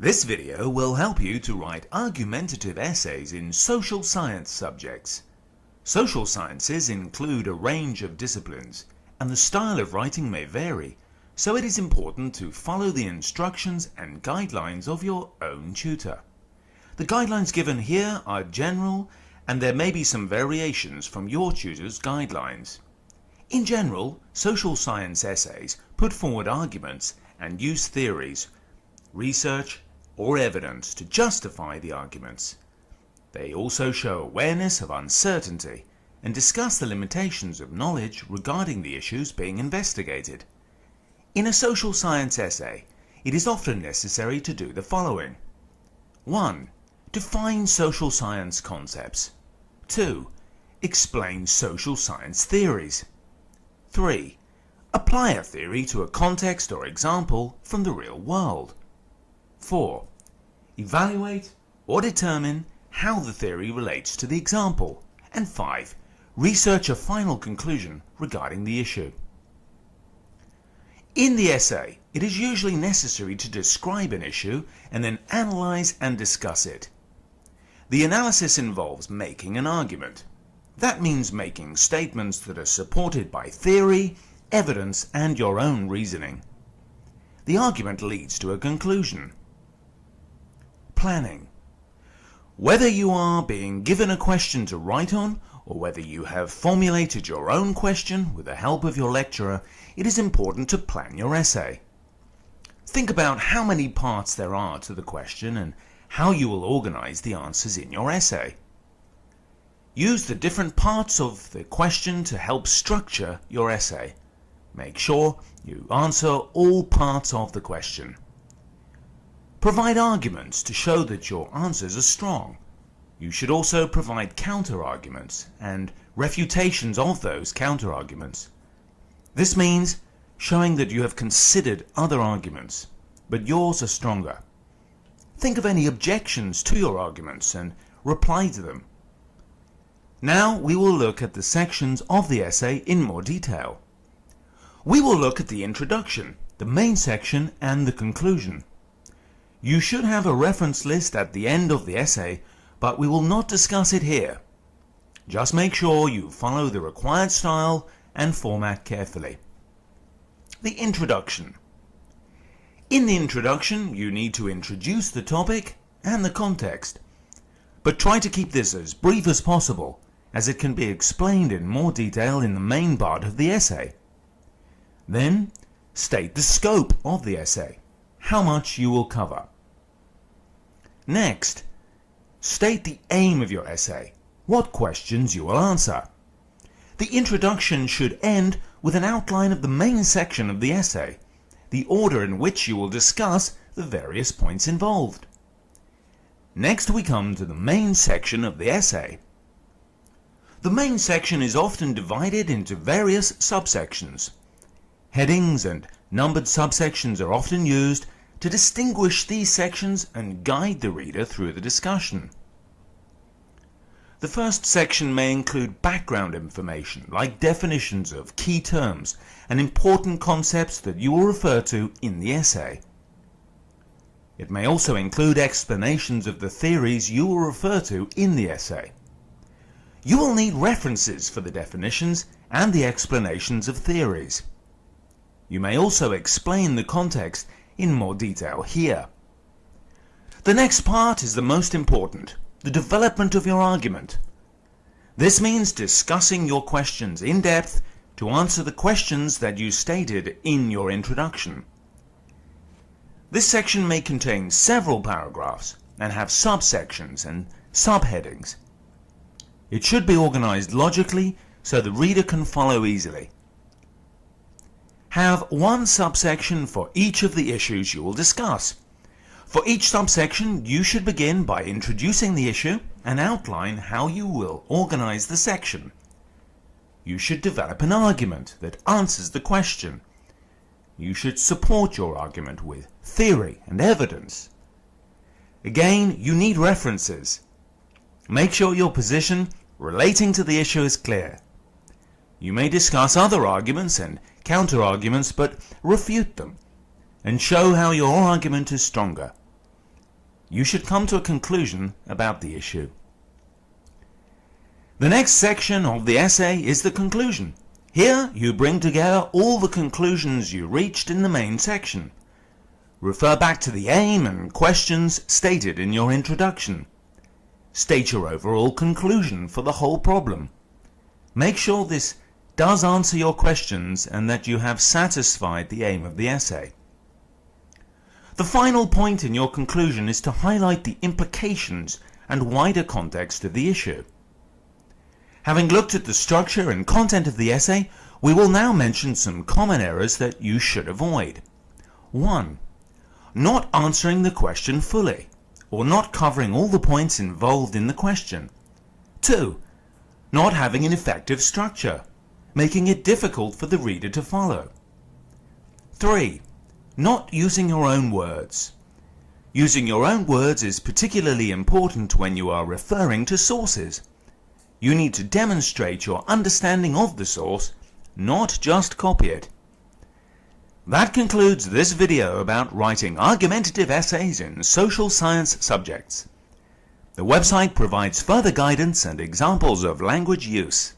This video will help you to write argumentative essays in social science subjects. Social sciences include a range of disciplines, and the style of writing may vary, so it is important to follow the instructions and guidelines of your own tutor. The guidelines given here are general, and there may be some variations from your tutor's guidelines. In general, social science essays put forward arguments and use theories, research, or evidence to justify the arguments. They also show awareness of uncertainty and discuss the limitations of knowledge regarding the issues being investigated. In a social science essay, it is often necessary to do the following. 1. Define social science concepts. 2. Explain social science theories. 3. Apply a theory to a context or example from the real world. 4. Evaluate or determine how the theory relates to the example. And 5. Research a final conclusion regarding the issue. In the essay, it is usually necessary to describe an issue and then analyze and discuss it. The analysis involves making an argument. That means making statements that are supported by theory, evidence, and your own reasoning. The argument leads to a conclusion. Planning. Whether you are being given a question to write on, or whether you have formulated your own question with the help of your lecturer, it is important to plan your essay. Think about how many parts there are to the question and how you will organize the answers in your essay. Use the different parts of the question to help structure your essay. Make sure you answer all parts of the question. Provide arguments to show that your answers are strong. You should also provide counter-arguments and refutations of those counter-arguments. This means showing that you have considered other arguments, but yours are stronger. Think of any objections to your arguments and reply to them. Now we will look at the sections of the essay in more detail. We will look at the introduction, the main section, and the conclusion. You should have a reference list at the end of the essay, but we will not discuss it here. Just make sure you follow the required style and format carefully. The introduction. In the introduction, you need to introduce the topic and the context, but try to keep this as brief as possible, as it can be explained in more detail in the main part of the essay. Then, state the scope of the essay, how much you will cover. Next, state the aim of your essay, what questions you will answer. The introduction should end with an outline of the main section of the essay, the order in which you will discuss the various points involved. Next we come to the main section of the essay. The main section is often divided into various subsections. Headings and numbered subsections are often used to distinguish these sections and guide the reader through the discussion. The first section may include background information like definitions of key terms and important concepts that you will refer to in the essay. It may also include explanations of the theories you will refer to in the essay. You will need references for the definitions and the explanations of theories. You may also explain the context in more detail here. The next part is the most important, the development of your argument. This means discussing your questions in depth to answer the questions that you stated in your introduction. This section may contain several paragraphs and have subsections and subheadings. It should be organized logically so the reader can follow easily. Have one subsection for each of the issues you will discuss. For each subsection, you should begin by introducing the issue and outline how you will organize the section. You should develop an argument that answers the question. You should support your argument with theory and evidence. Again, you need references. Make sure your position relating to the issue is clear. You may discuss other arguments and counter-arguments, but refute them and show how your argument is stronger. you should come to a conclusion about the issue. The next section of the essay is the conclusion. Here you bring together all the conclusions you reached in the main section. Refer back to the aim and questions stated in your introduction. State your overall conclusion for the whole problem. Make sure this does answer your questions and that you have satisfied the aim of the essay. The final point in your conclusion is to highlight the implications and wider context of the issue. Having looked at the structure and content of the essay, we will now mention some common errors that you should avoid. 1. Not answering the question fully, or not covering all the points involved in the question. 2. Not having an effective structure, making it difficult for the reader to follow. 3. Not using your own words. Using your own words is particularly important when you are referring to sources. You need to demonstrate your understanding of the source, not just copy it. That concludes this video about writing argumentative essays in social science subjects. The website provides further guidance and examples of language use.